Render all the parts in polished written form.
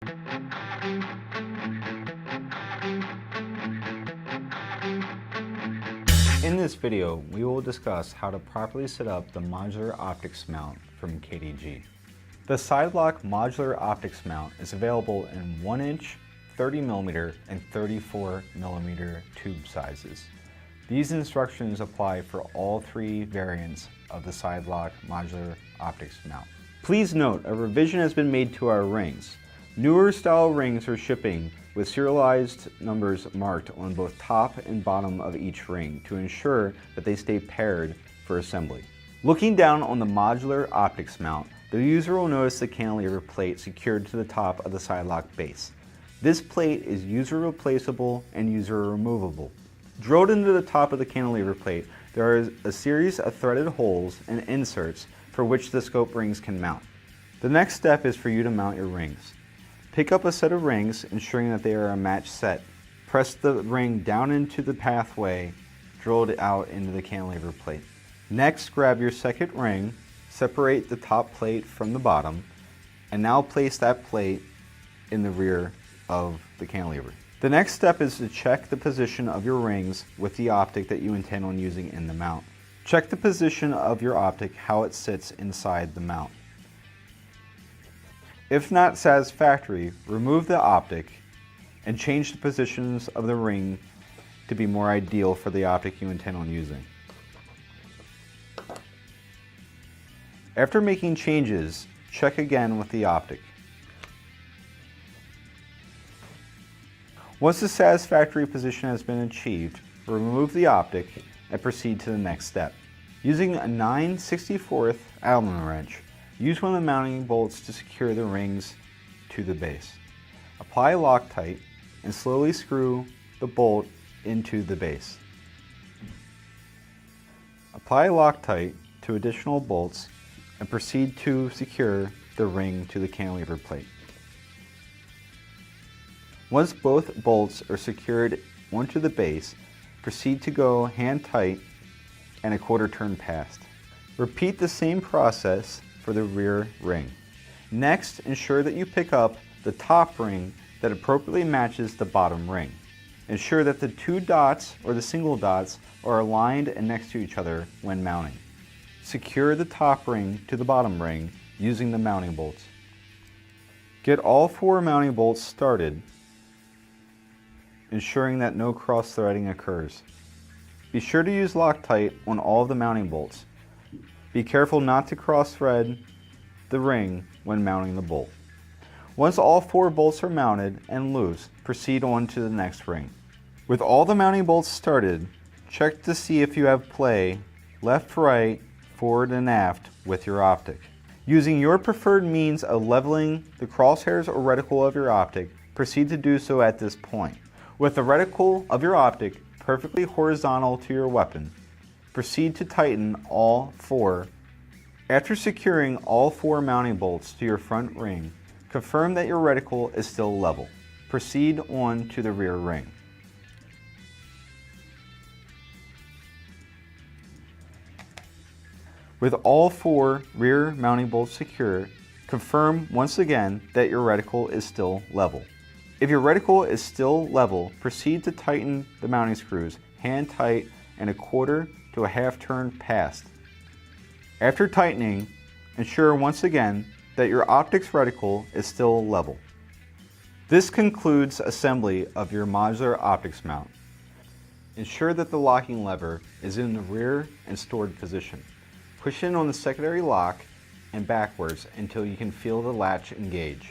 In this video, we will discuss how to properly set up the modular optics mount from KDG. The Sidelok Modular Optics Mount is available in 1-inch, 30mm, and 34mm tube sizes. These instructions apply for all three variants of the Sidelok Modular Optics Mount. Please note, a revision has been made to our rings. Newer style rings are shipping with serialized numbers marked on both top and bottom of each ring to ensure that they stay paired for assembly. Looking down on the modular optics mount, the user will notice the cantilever plate secured to the top of the Sidelok base. This plate is user replaceable and user removable. Drilled into the top of the cantilever plate, there is a series of threaded holes and inserts for which the scope rings can mount. The next step is for you to mount your rings. Pick up a set of rings, ensuring that they are a matched set. Press the ring down into the pathway drilled out into the cantilever plate. Next, grab your second ring, separate the top plate from the bottom, and now place that plate in the rear of the cantilever. The next step is to check the position of your rings with the optic that you intend on using in the mount. Check the position of your optic, how it sits inside the mount. If not satisfactory, remove the optic and change the positions of the ring to be more ideal for the optic you intend on using. After making changes, check again with the optic. Once the satisfactory position has been achieved, remove the optic and proceed to the next step. Using a 9/64 Allen wrench, use one of the mounting bolts to secure the rings to the base. Apply Loctite and slowly screw the bolt into the base. Apply Loctite to additional bolts and proceed to secure the ring to the cantilever plate. Once both bolts are secured onto the base, proceed to go hand tight and a quarter turn past. Repeat the same process for the rear ring. Next, ensure that you pick up the top ring that appropriately matches the bottom ring. Ensure that the two dots or the single dots are aligned and next to each other when mounting. Secure the top ring to the bottom ring using the mounting bolts. Get all four mounting bolts started, ensuring that no cross-threading occurs. Be sure to use Loctite on all of the mounting bolts. Be careful not to cross-thread the ring when mounting the bolt. Once all four bolts are mounted and loose, proceed on to the next ring. With all the mounting bolts started, check to see if you have play left, right, forward, and aft with your optic. Using your preferred means of leveling the crosshairs or reticle of your optic, proceed to do so at this point. With the reticle of your optic perfectly horizontal to your weapon, proceed to tighten all four. After securing all four mounting bolts to your front ring, confirm that your reticle is still level. Proceed on to the rear ring. With all four rear mounting bolts secure, confirm once again that your reticle is still level. If your reticle is still level, proceed to tighten the mounting screws hand tight and a quarter to a half turn past. After tightening, ensure once again that your optics reticle is still level. This concludes assembly of your modular optics mount. Ensure that the locking lever is in the rear and stored position. Push in on the secondary lock and backwards until you can feel the latch engage.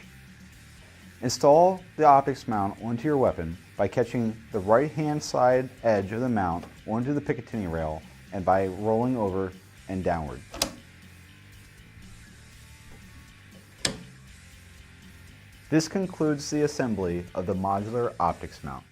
Install the optics mount onto your weapon by catching the right-hand side edge of the mount onto the Picatinny rail and by rolling over and downward. This concludes the assembly of the modular optics mount.